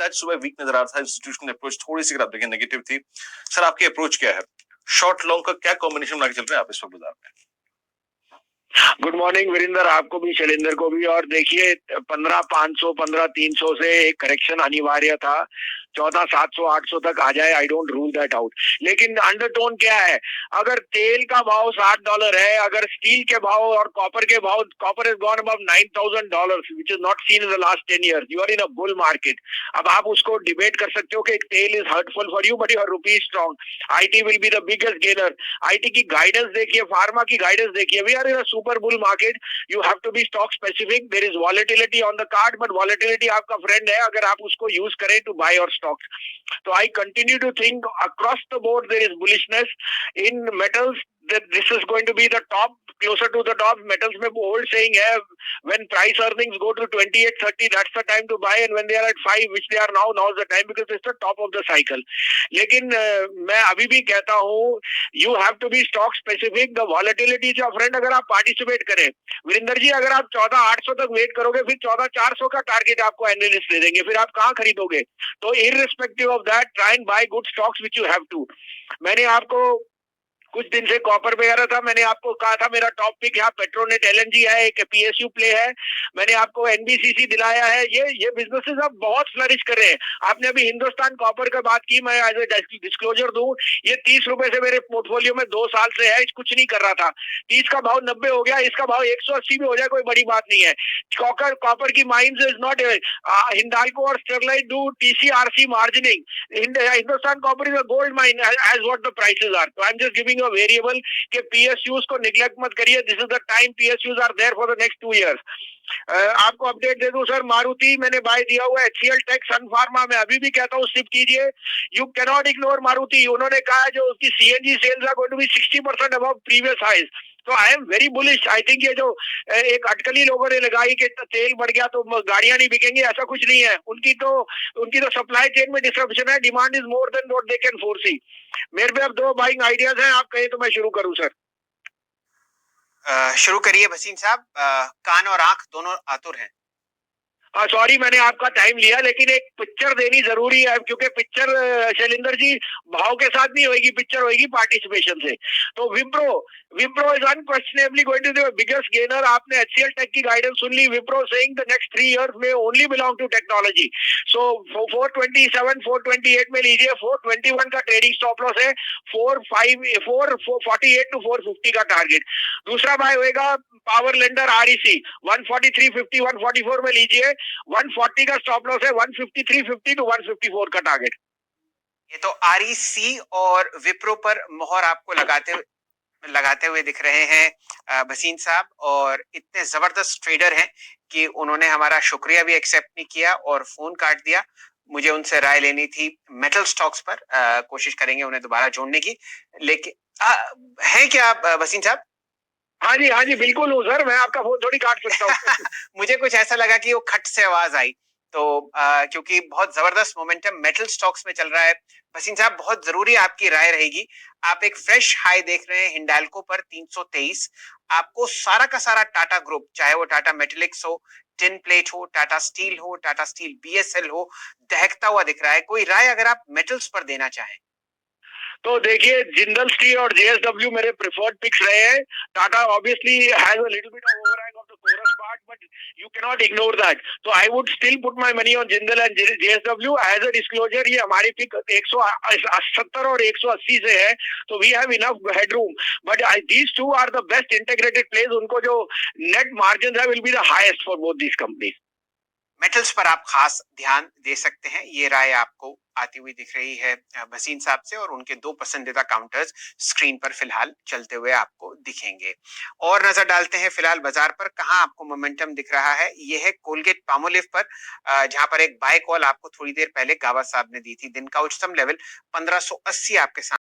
आज सुबह वीक नजर आ रहा था, इंस्टीट्यूशनल अप्रोच थोड़ी सी अगर आप देखें नेगेटिव थी। सर आपकी अप्रोच क्या है? शॉर्ट लॉन्ग का क्या कॉम्बिनेशन बना के चल रहे हैं आप इस वक्त बाजार में? गुड मॉर्निंग वीरेंद्र, आपको भी शैलेंद्र को भी। और देखिए 15,500 15,300 से एक करेक्शन अनिवार्य था। 14,700 800 तक आ जाए, I don't rule that out. लेकिन अंडरटोन क्या है? अगर तेल का भाव $60 है, अगर स्टील के भाव और कॉपर के भाव, copper is gone above $9,000 which is not seen in the last 10 years, you are in a bull market. अब आप उसको डिबेट कर सकते हो कि tel is hurtful for you, but your rupee strong. IT will be the biggest gainer. IT की guidance देखिए, pharma की गाइडेंस देखिए। We are in a super bull market. You have to be stock specific. There is volatility on the card, but volatility आपका friend है अगर आप उसको use करें टू बाय और स्टॉक। तो I continue to think across the board there is bullishness in metals, that this is going to be the top, closer to the top. Metals में old saying है, when price earnings go to 28-30, that's the time to buy, and when they are at 5, which they are now, now is the time because it's the top of the cycle. लेकिन मैं अभी भी कहता हूँ, you have to be stock specific. The volatility is your friend अगर आप participate करें। वीरेंद्र जी, अगर आप 14,800 तक वेट करोगे, फिर 14,400 का टारगेट आपको एनालिस्ट दे देंगे, फिर आप कहाँ खरीदोगे? तो irrespective of that, try and buy good stocks which you have to. मैंने आपको कुछ दिन से कॉपर पे आ रहा था, मैंने आपको कहा था मेरा टॉप पिक यहाँ पेट्रोनेट एलएनजी है, एक पीएसयू प्ले है। मैंने आपको एनबीसीसी दिलाया है। ये बिजनेसेस अब बहुत फ्लरिश कर रहे हैं। आपने अभी हिंदुस्तान कॉपर का बात की, मैं एज ए डिस्क्लोजर दूं, ये 30 रुपए से मेरे पोर्टफोलियो में 2 साल से है, कुछ नहीं कर रहा था। 30 का भाव 90 हो गया, इसका भाव 180 भी हो जाए कोई बड़ी बात नहीं है। कॉपर की माइंस इज नॉट हिंडाल्को और Sterlite do TCRC margining. Hindustan copper is a gold mine as what the prices are. तो I am just giving a variable कि पीएसयूज को निग्लेक्ट मत करिए। This is the time, PSUs are there for the next 2 years। आपको update दे दूं sir, Maruti मैंने bye दिया हुआ है, एचसीएल टेक, सन फार्मा में अभी भी कहता हूँ सिप कीजिए। You can not ignore Maruti. उन्होंने कहा जो उसकी CNG sales are going to be 60% above previous highs. तो I am very bullish. I think ये जो एक अटकली लोगों ने लगाई कि तेल बढ़ गया तो गाड़ियां नहीं बिकेंगी, ऐसा कुछ नहीं है। उनकी तो सप्लाई चेन में डिसरप्शन है। Demand is more than what they can foresee. मेरे पे अब 2 बाइंग आइडियाज हैं, आप कहें तो मैं शुरू करूं सर? शुरू करिए भसीन साहब। कान और आंख दोनों आतुर हैं। सॉरी मैंने आपका टाइम लिया, लेकिन एक पिक्चर देनी जरूरी है, क्योंकि पिक्चर शैलेंद्र जी भाव के साथ नहीं होगी, पिक्चर होगी पार्टिसिपेशन से। तो Wipro is unquestionably going to be the biggest gainer. आपने एचसीएल टेक की गाइडेंस सुन ली। Wipro saying the next 3 years में only belong to technology. So 427 428 में लीजिए। 421 का ट्रेडिंग स्टॉप लॉस है। 448 टू 450 का टारगेट। दूसरा बाय होएगा पावर लेंडर आरईसी, 143.50 144 में लीजिए। 140 का स्टॉप लॉस है। 153.50 टू 154 का टारगेट। ये तो आरईसी और विप्रो पर मोहर आपको लगाते हुए दिख रहे हैं भसीन साहब, और इतने जबरदस्त ट्रेडर हैं कि उन्होंने हमारा शुक्रिया भी एक्सेप्ट नहीं किया और फोन काट दिया। मुझे उनसे राय लेनी थी मेटल स्टॉक्स पर। कोशिश करेंगे उन्हें दोबारा जोड़ने की, लेकिन है क्या भसीन साहब? हाँ जी बिल्कुल हूँ सर, मैं आपका फोन थोड़ी काट सकता हूँ। मुझे कुछ ऐसा लगा कि वो खट से आवाज आई, तो क्योंकि बहुत जबरदस्त मोमेंटम मेटल स्टॉक्स में चल रहा है। भसीन साहब, बहुत जरूरी आपकी राय रहेगी। आप एक फ्रेश हाई देख रहे हैं हिंडाल्को पर 323। आपको सारा का सारा टाटा ग्रुप, चाहे वो टाटा मेटेलिक्स हो, टिन प्लेट हो, टाटा स्टील हो, टाटा स्टील बीएसएल हो, दहकता हुआ दिख रहा है। कोई राय अगर आप मेटल्स पर देना चाहें? तो देखिए, जिंदल स्टील और जेएसडब्ल्यू मेरे प्रेफर्ड पिक्स रहे हैं। Tata obviously has a little bit of overhang of the Corus part, but you can not ignore that. तो I would still put my money on Jindal and JSW. As a disclosure, ये हमारी pick 170 और 180 से है, तो we have enough headroom. But these two are the best integrated place. उनको जो net margin है will be the highest for both these companies. Metals पर आप खास ध्यान दे सकते हैं। ये राय आपको आती हुई दिख रही है भसीन साहब से, और उनके 2 पसंदीदा काउंटर्स स्क्रीन पर फिलहाल चलते हुए आपको दिखेंगे। और नजर डालते हैं फिलहाल बाजार पर, कहां आपको मोमेंटम दिख रहा है। ये है कोलगेट पामोलिव पर, जहां पर एक बाय कॉल आपको थोड़ी देर पहले गावा साहब ने दी थी। दिन का उच्चतम लेवल 1580 आपके सामने